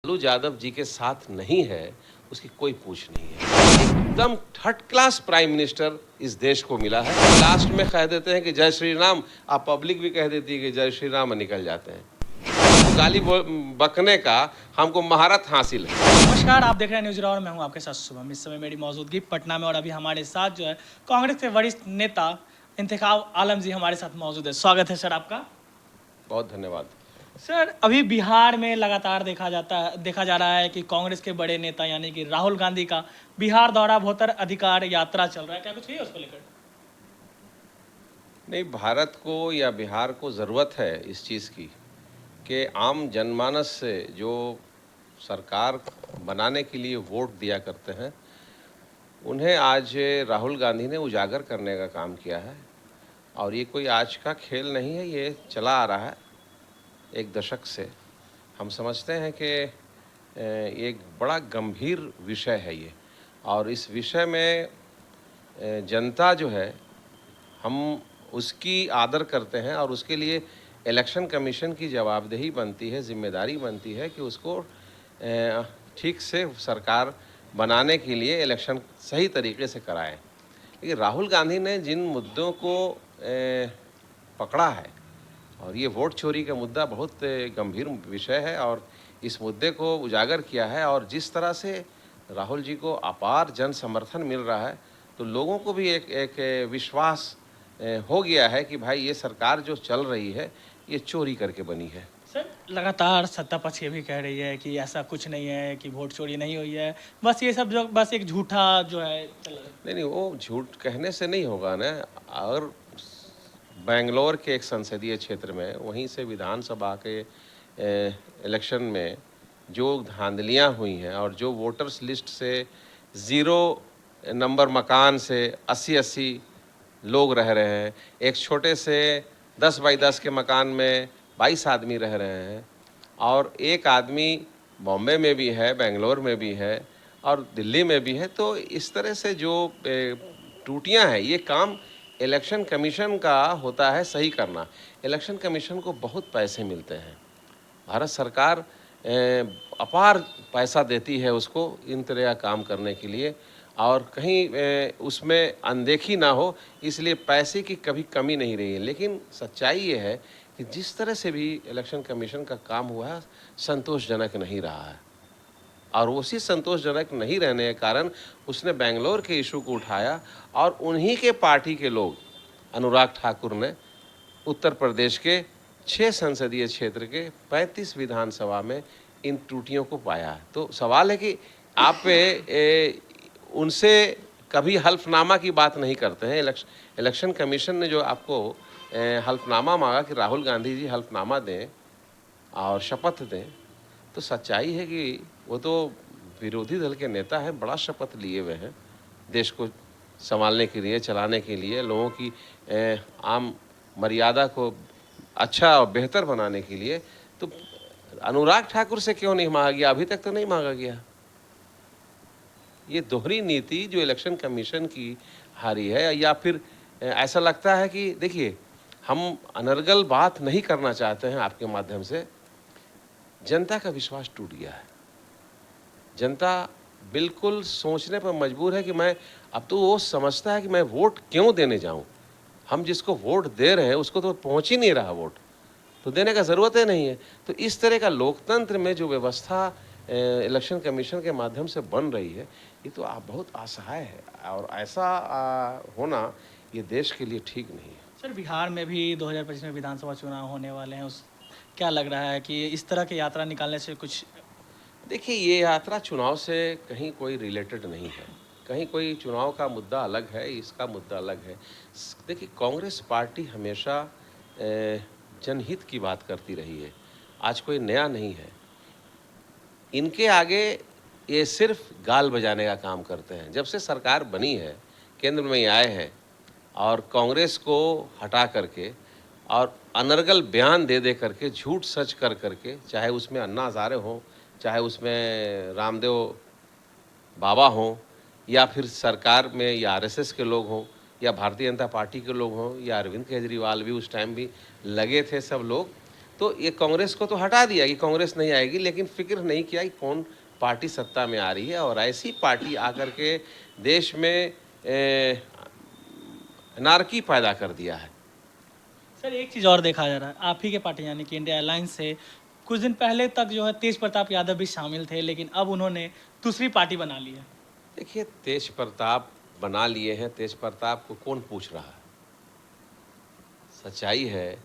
लालू यादव जी के साथ नहीं है, उसकी कोई पूछ नहीं है। एकदम थर्ड क्लास प्राइम मिनिस्टर इस देश को मिला है। लास्ट में कह देते हैं कि जय श्री राम, आप पब्लिक भी कह देती है कि जय श्री राम, निकल जाते हैं। तो गाली बकने का हमको महारत हासिल है। नमस्कार, आप देख रहे हैं न्यूज और मैं हूं आपके साथ शुभम। इस समय मेरी मौजूदगी पटना में और अभी हमारे साथ जो है कांग्रेस के वरिष्ठ नेता इंतखाब आलम जी हमारे साथ मौजूद है। स्वागत है सर आपका। बहुत धन्यवाद। सर, अभी बिहार में लगातार देखा जा रहा है कि कांग्रेस के बड़े नेता यानी कि राहुल गांधी का बिहार दौरा भोटर अधिकार यात्रा चल रहा है, क्या कुछ है उसको लेकर? नहीं, भारत को या बिहार को ज़रूरत है इस चीज़ की कि आम जनमानस से जो सरकार बनाने के लिए वोट दिया करते हैं, उन्हें आज राहुल गांधी ने उजागर करने का काम किया है। और ये कोई आज का खेल नहीं है, ये चला आ रहा है एक दशक से। हम समझते हैं कि ये एक बड़ा गंभीर विषय है ये, और इस विषय में जनता जो है, हम उसकी आदर करते हैं और उसके लिए इलेक्शन कमीशन की जवाबदेही बनती है, जिम्मेदारी बनती है कि उसको ठीक से सरकार बनाने के लिए इलेक्शन सही तरीके से कराएं। लेकिन राहुल गांधी ने जिन मुद्दों को पकड़ा है, और ये वोट चोरी का मुद्दा बहुत गंभीर विषय है, और इस मुद्दे को उजागर किया है, और जिस तरह से राहुल जी को अपार जन समर्थन मिल रहा है, तो लोगों को भी एक विश्वास हो गया है कि भाई ये सरकार जो चल रही है ये चोरी करके बनी है। सर, लगातार सत्ता पक्ष ये भी कह रही है कि ऐसा कुछ नहीं है, कि वोट चोरी नहीं हुई है, बस ये सब जो बस एक झूठा जो है चल रहा है। नहीं, वो झूठ कहने से नहीं होगा ना। और बेंगलोर के एक संसदीय क्षेत्र में, वहीं से विधानसभा के इलेक्शन में जो धांधलियाँ हुई हैं, और जो वोटर्स लिस्ट से 0 नंबर मकान से 80-80 लोग रह रहे हैं, एक छोटे से 10 बाई 10 के मकान में 22 आदमी रह रहे हैं, और एक आदमी बॉम्बे में भी है, बेंगलोर में भी है, और दिल्ली में भी है। तो इस तरह से जो त्रुटियां हैं, ये काम इलेक्शन कमीशन का होता है सही करना। इलेक्शन कमीशन को बहुत पैसे मिलते हैं, भारत सरकार अपार पैसा देती है उसको इन तरह का काम करने के लिए, और कहीं उसमें अनदेखी ना हो, इसलिए पैसे की कभी कमी नहीं रही है। लेकिन सच्चाई ये है कि जिस तरह से भी इलेक्शन कमीशन का काम हुआ है, संतोषजनक नहीं रहा है, और उसी संतोषजनक नहीं रहने के कारण उसने बेंगलोर के इशू को उठाया, और उन्हीं के पार्टी के लोग, अनुराग ठाकुर ने उत्तर प्रदेश के 6 संसदीय क्षेत्र के 35 विधानसभा में इन त्रुटियों को पाया है। तो सवाल है कि आप उनसे कभी हल्फनामा की बात नहीं करते हैं। इलेक्शन कमीशन ने जो आपको हल्फनामा मांगा कि राहुल गांधी जी हल्फनामा दें और शपथ दें, तो सच्चाई है कि वो तो विरोधी दल के नेता हैं, बड़ा शपथ लिए हुए हैं देश को संभालने के लिए, चलाने के लिए, लोगों की आम मर्यादा को अच्छा और बेहतर बनाने के लिए। तो अनुराग ठाकुर से क्यों नहीं मांगा गया? अभी तक तो नहीं मांगा गया। ये दोहरी नीति जो इलेक्शन कमीशन की हारी है, या फिर ऐसा लगता है कि देखिए, हम अनर्गल बात नहीं करना चाहते हैं आपके माध्यम से। जनता का विश्वास टूट गया है, जनता बिल्कुल सोचने पर मजबूर है कि मैं, अब तो वो समझता है कि मैं वोट क्यों देने जाऊं। हम जिसको वोट दे रहे हैं उसको तो पहुंच ही नहीं रहा वोट, तो देने का ज़रूरत ही नहीं है। तो इस तरह का लोकतंत्र में जो व्यवस्था इलेक्शन कमीशन के माध्यम से बन रही है, ये तो आप बहुत असहाय है, और ऐसा होना ये देश के लिए ठीक नहीं है। सर, बिहार में भी 2025 में विधानसभा चुनाव होने वाले हैं, उस क्या लग रहा है कि इस तरह की यात्रा निकालने से कुछ? देखिए, ये यात्रा चुनाव से कहीं कोई रिलेटेड नहीं है, कहीं कोई चुनाव का मुद्दा अलग है, इसका मुद्दा अलग है। देखिए, कांग्रेस पार्टी हमेशा जनहित की बात करती रही है, आज कोई नया नहीं है। इनके आगे ये सिर्फ गाल बजाने का काम करते हैं। जब से सरकार बनी है, केंद्र में आए हैं, और कांग्रेस को हटा करके और अनर्गल बयान दे दे करके, झूठ सच कर करके, चाहे उसमें अन्ना हज़ारे हों, चाहे उसमें रामदेव बाबा हों, या फिर सरकार में या आरएसएस के लोग हों, या भारतीय जनता पार्टी के लोग हों, या अरविंद केजरीवाल भी उस टाइम भी लगे थे, सब लोग तो ये कांग्रेस को तो हटा दिया कि कांग्रेस नहीं आएगी, लेकिन फिक्र नहीं किया कि कौन पार्टी सत्ता में आ रही है, और ऐसी पार्टी आकर के देश में अनारकी पैदा कर दिया है। सर एक चीज़ और देखा जा रहा है, आप ही के पार्टी यानी कि इंडिया अलायंस से कुछ दिन पहले तक जो है तेज प्रताप यादव भी शामिल थे, लेकिन अब उन्होंने दूसरी पार्टी बना ली है। देखिए, तेज प्रताप बना लिए हैं, तेज प्रताप को कौन पूछ रहा है? सच्चाई है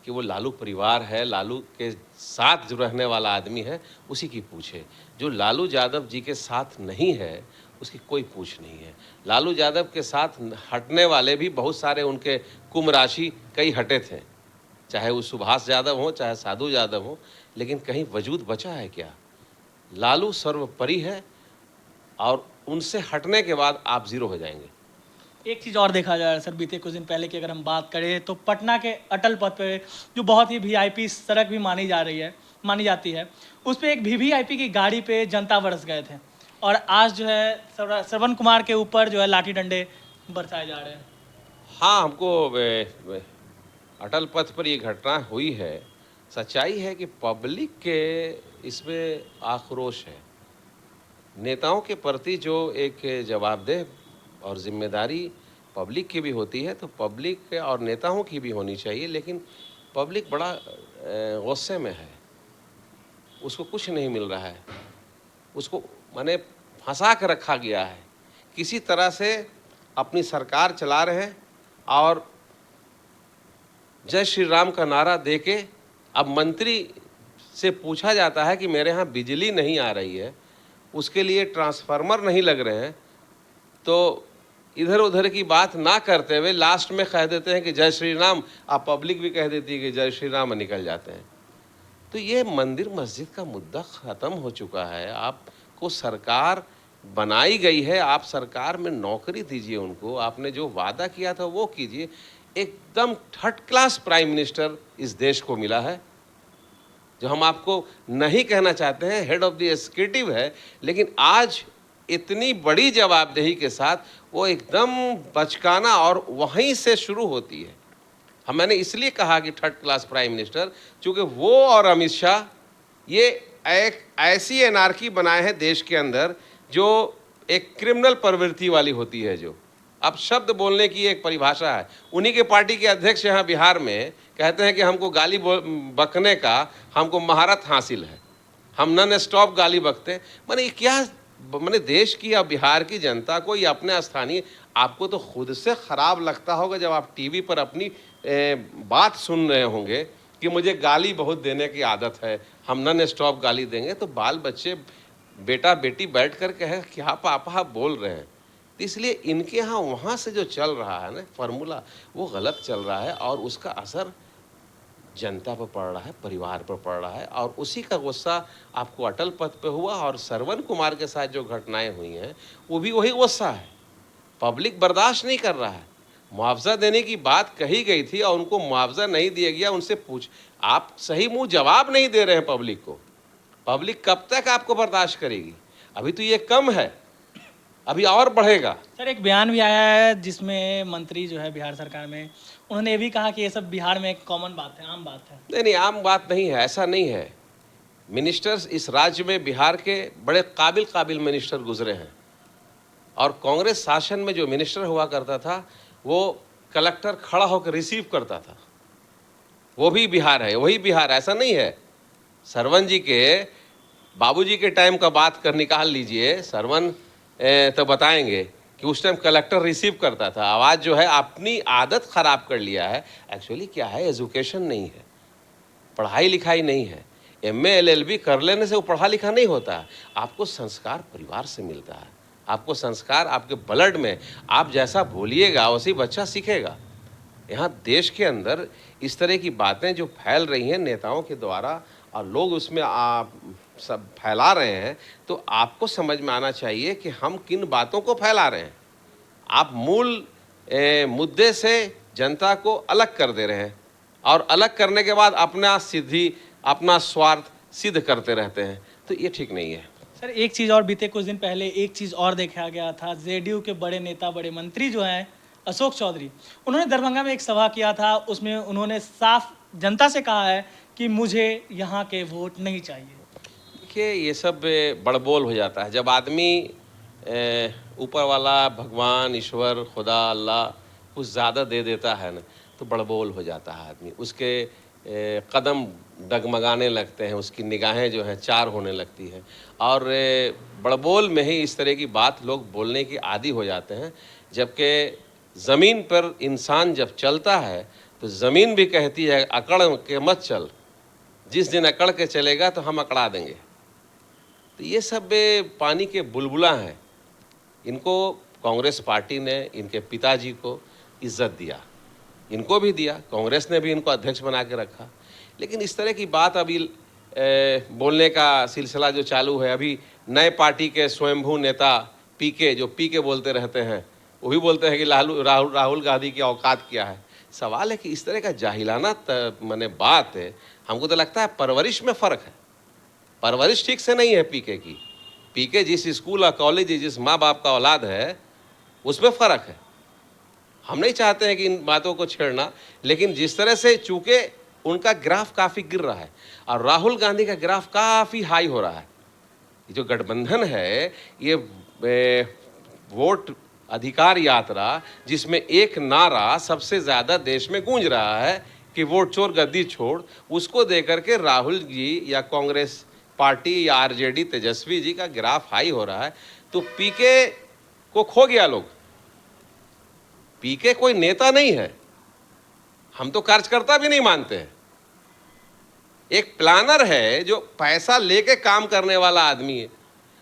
कि वो लालू परिवार है, लालू के साथ जो रहने वाला आदमी है उसी की पूछे। जो लालू यादव जी के साथ नहीं है उसकी कोई पूछ नहीं है। लालू यादव के साथ हटने वाले भी बहुत सारे उनके कुंभ राशि कई हटे थे, चाहे वो सुभाष यादव हो चाहे साधु यादव हो, लेकिन कहीं वजूद बचा है क्या? लालू सर्वोपरि है, और उनसे हटने के बाद आप जीरो हो जाएंगे। एक चीज़ और देखा जा रहा है सर, बीते कुछ दिन पहले की अगर हम बात करें तो पटना के अटल पथ पे जो बहुत ही वीआईपी सड़क भी मानी जाती है, उस पे एक वीवीआईपी की गाड़ी पे जनता बरस गए थे, और आज जो है श्रवण कुमार के ऊपर जो है लाठी डंडे बरसाए जा रहे हैं। हाँ, हमको अटल पथ पर ये घटना हुई है। सच्चाई है कि पब्लिक के इसमें आक्रोश है। नेताओं के प्रति जो एक जवाबदेह और जिम्मेदारी पब्लिक की भी होती है, तो पब्लिक और नेताओं की भी होनी चाहिए, लेकिन पब्लिक बड़ा गुस्से में है। उसको कुछ नहीं मिल रहा है, उसको माने फंसा कर रखा गया है। किसी तरह से अपनी सरकार चला रहे हैं, और जय श्री राम का नारा देके अब मंत्री से पूछा जाता है कि मेरे यहाँ बिजली नहीं आ रही है, उसके लिए ट्रांसफार्मर नहीं लग रहे हैं, तो इधर उधर की बात ना करते हुए लास्ट में कह देते हैं कि जय श्री राम, आप पब्लिक भी कह देती है कि जय श्री राम, निकल जाते हैं। तो ये मंदिर मस्जिद का मुद्दा ख़त्म हो चुका है। आपको सरकार बनाई गई है, आप सरकार में नौकरी दीजिए उनको, आपने जो वादा किया था वो कीजिए। एकदम थर्ड क्लास प्राइम मिनिस्टर इस देश को मिला है, जो हम आपको नहीं कहना चाहते हैं हेड ऑफ द एग्जीक्यूटिव है, लेकिन आज इतनी बड़ी जवाबदेही के साथ वो एकदम बचकाना, और वहीं से शुरू होती है। मैंने इसलिए कहा कि थर्ड क्लास प्राइम मिनिस्टर, क्योंकि वो और अमित शाह ये एक ऐसी एनार्की बनाए हैं देश के अंदर जो एक क्रिमिनल प्रवृत्ति वाली होती है। जो अब शब्द बोलने की एक परिभाषा है, उन्हीं के पार्टी के अध्यक्ष यहाँ बिहार में कहते हैं कि हमको गाली बकने का हमको महारत हासिल है, हम नॉन स्टॉप गाली बकते हैं। माने ये क्या, मैंने देश की या बिहार की जनता को या अपने स्थानीय, आपको तो खुद से ख़राब लगता होगा जब आप टीवी पर अपनी बात सुन रहे होंगे कि मुझे गाली बहुत देने की आदत है, हम नॉन स्टॉप गाली देंगे, तो बाल बच्चे बेटा बेटी बैठ कर कहे क्या पापा आप बोल रहे हैं। तो इसलिए इनके यहाँ वहाँ से जो चल रहा है ना फार्मूला, वो गलत चल रहा है, और उसका असर जनता पर पड़ रहा है, परिवार पर पड़ रहा है, और उसी का गुस्सा आपको अटल पथ पे हुआ, और श्रवण कुमार के साथ जो घटनाएं हुई हैं वो भी वही गुस्सा है। पब्लिक बर्दाश्त नहीं कर रहा है। मुआवजा देने की बात कही गई थी और उनको मुआवजा नहीं दिया गया। उनसे पूछ, आप सही मुंह जवाब नहीं दे रहे हैं पब्लिक को, पब्लिक कब तक आपको बर्दाश्त करेगी? अभी तो ये कम है, अभी और बढ़ेगा। सर एक बयान भी आया है जिसमें मंत्री जो है बिहार सरकार में, उन्होंने ये भी कहा कि ये सब बिहार में एक कॉमन बात है, आम बात है। नहीं, आम बात नहीं है, ऐसा नहीं है। मिनिस्टर्स इस राज्य में बिहार के बड़े काबिल मिनिस्टर गुजरे हैं, और कांग्रेस शासन में जो मिनिस्टर हुआ करता था वो कलेक्टर खड़ा होकर रिसीव करता था, वो भी बिहार है, वही बिहार, ऐसा नहीं है। सरवन जी के बाबूजी के टाइम का बात कर निकाल लीजिए, सरवन तो बताएंगे कि उस टाइम कलेक्टर रिसीव करता था। आवाज़ जो है अपनी आदत ख़राब कर लिया है। एक्चुअली क्या है, एजुकेशन नहीं है, पढ़ाई लिखाई नहीं है। MA LLB कर लेने से वो पढ़ा लिखा नहीं होता। आपको संस्कार परिवार से मिलता है, आपको संस्कार आपके ब्लड में, आप जैसा बोलिएगा वैसे बच्चा सीखेगा। यहाँ देश के अंदर इस तरह की बातें जो फैल रही हैं नेताओं के द्वारा, और लोग उसमें सब फैला रहे हैं, तो आपको समझ में आना चाहिए कि हम किन बातों को फैला रहे हैं। आप मूल मुद्दे से जनता को अलग कर दे रहे हैं, और अलग करने के बाद अपना स्वार्थ सिद्ध करते रहते हैं, तो ये ठीक नहीं है। सर एक चीज़ और, बीते कुछ दिन पहले एक चीज़ और देखा गया था, जेडीयू के बड़े नेता बड़े मंत्री जो हैं अशोक चौधरी, उन्होंने दरभंगा में एक सभा किया था, उसमें उन्होंने साफ जनता से कहा है कि मुझे यहाँ के वोट नहीं चाहिए? देखिए, ये सब बड़बोल हो जाता है जब आदमी ऊपर वाला भगवान, ईश्वर, खुदा, अल्लाह कुछ ज़्यादा दे देता है ना, तो बड़बोल हो जाता है आदमी। उसके कदम डगमगाने लगते हैं, उसकी निगाहें जो हैं चार होने लगती हैं, और बड़बोल में ही इस तरह की बात लोग बोलने की आदी हो जाते हैं। जबकि ज़मीन पर इंसान जब चलता है तो ज़मीन भी कहती है अकड़ के मत चल, जिस दिन अकड़ के चलेगा तो हम अकड़ा देंगे। तो ये सब पानी के बुलबुला हैं। इनको कांग्रेस पार्टी ने इनके पिताजी को इज्जत दिया, इनको भी दिया, कांग्रेस ने भी इनको अध्यक्ष बना के रखा। लेकिन इस तरह की बात अभी बोलने का सिलसिला जो चालू है, अभी नए पार्टी के स्वयंभू नेता पीके, जो पीके बोलते रहते हैं, वो भी बोलते हैं कि राहुल गांधी की औकात क्या है। सवाल है कि इस तरह का जाहिलाना माने बात है, हमको तो लगता है परवरिश में फ़र्क है। परवरिश ठीक से नहीं है पीके की। पीके जिस स्कूल और कॉलेज, जिस माँ बाप का औलाद है, उसमें फ़र्क है। हम नहीं चाहते हैं कि इन बातों को छेड़ना, लेकिन जिस तरह से चूँकि उनका ग्राफ काफ़ी गिर रहा है और राहुल गांधी का ग्राफ काफ़ी हाई हो रहा है। ये जो गठबंधन है, ये वोट अधिकार यात्रा, जिसमें एक नारा सबसे ज़्यादा देश में गूंज रहा है कि वोट चोर गद्दी छोड़, उसको देकर के राहुल जी या कांग्रेस पार्टी या आरजेडी तेजस्वी जी का ग्राफ हाई हो रहा है। तो पीके को खो गया लोग। पीके कोई नेता नहीं है, हम तो कार्यकर्ता भी नहीं मानते हैं। एक प्लानर है जो पैसा लेके काम करने वाला आदमी है।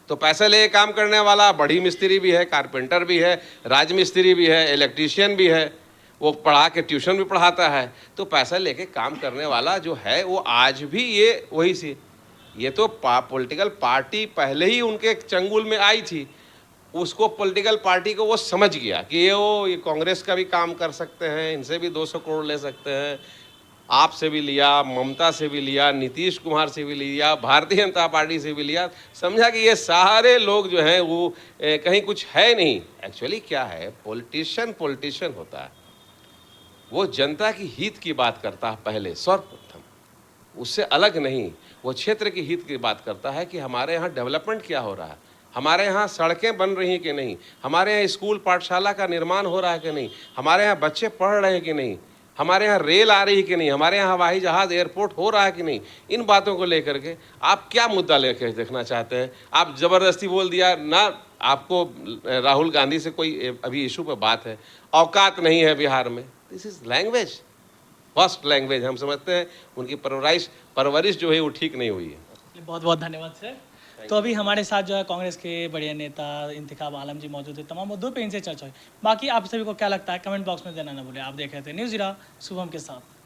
तो पैसा लेके काम करने वाला बड़ी मिस्त्री भी है, कारपेंटर भी है, राजमिस्त्री भी है, इलेक्ट्रीशियन भी है, वो पढ़ा के ट्यूशन भी पढ़ाता है। तो पैसा लेके काम करने वाला जो है वो आज भी ये वही सी, ये तो पॉलिटिकल पार्टी पहले ही उनके चंगुल में आई थी। उसको पॉलिटिकल पार्टी को वो समझ गया कि ये कांग्रेस का भी काम कर सकते हैं, इनसे भी 200 करोड़ ले सकते हैं, आपसे भी लिया, ममता से भी लिया, नीतीश कुमार से भी लिया, भारतीय जनता पार्टी से भी लिया। समझा कि ये सारे लोग जो हैं वो कहीं कुछ है नहीं। एक्चुअली क्या है, पॉलिटिशियन होता है, वो जनता की हित की बात करता है पहले सर्वप्रथम, उससे अलग नहीं। वो क्षेत्र की हित की बात करता है कि हमारे यहाँ डेवलपमेंट क्या हो रहा है, हमारे यहाँ सड़कें बन रही हैं कि नहीं, हमारे यहाँ स्कूल पाठशाला का निर्माण हो रहा है कि नहीं, हमारे यहाँ बच्चे पढ़ रहे हैं कि नहीं, हमारे यहाँ रेल आ रही है कि नहीं, हमारे यहाँ हवाई जहाज़ एयरपोर्ट हो रहा है कि नहीं। इन बातों को लेकर के आप क्या मुद्दा लेकर देखना चाहते हैं? आप ज़बरदस्ती बोल दिया ना, आपको राहुल गांधी से कोई अभी इशू पर बात है, औकात नहीं है बिहार में। This is language, first language. हम समझते हैं उनकी परवरिश जो है वो ठीक नहीं हुई है। बहुत बहुत धन्यवाद सर। तो अभी हमारे साथ जो है कांग्रेस के बड़े नेता इंतखाब आलम जी मौजूद है। तमाम मुद्दों पे इनसे चर्चा हुई। बाकी आप सभी को क्या लगता है कमेंट बॉक्स में देना ना भूलें। आप देख रहे थे न्यूज़ ज़ीरा शुभम के साथ।